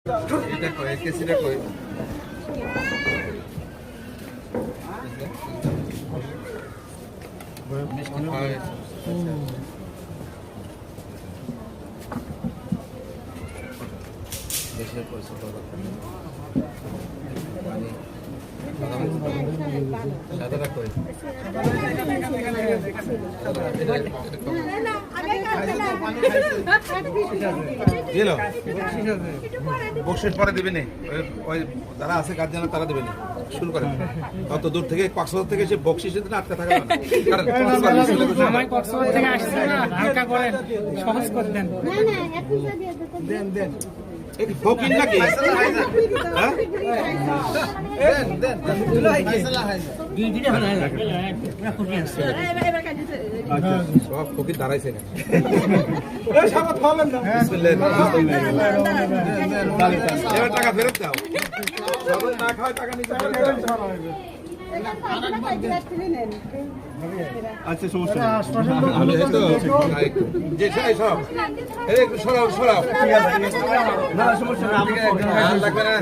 এটা কই কেসিটা কই মিষ্টি খাওয়া দেশের পরিস্থিতি পানি সাদাটা কই বক্সিস পরে দেবে নি ওই যারা আছে গার্জিয়ান তারা দেবে নি শুরু করেন তত দূর থেকে কক্সবাজার থেকে এসে বক্সিসের জন্য আটকে থাকা সহজ করে দেন ফকির নাকি সব ফকির দাঁড়াইছে না এবার টাকা ফেরত দাও না খাওয়া টাকা নিতে আচ্ছা সমস্যা আমি হয়তো যে সব একটু সরাও সরাও না সমস্যা না লাগবে না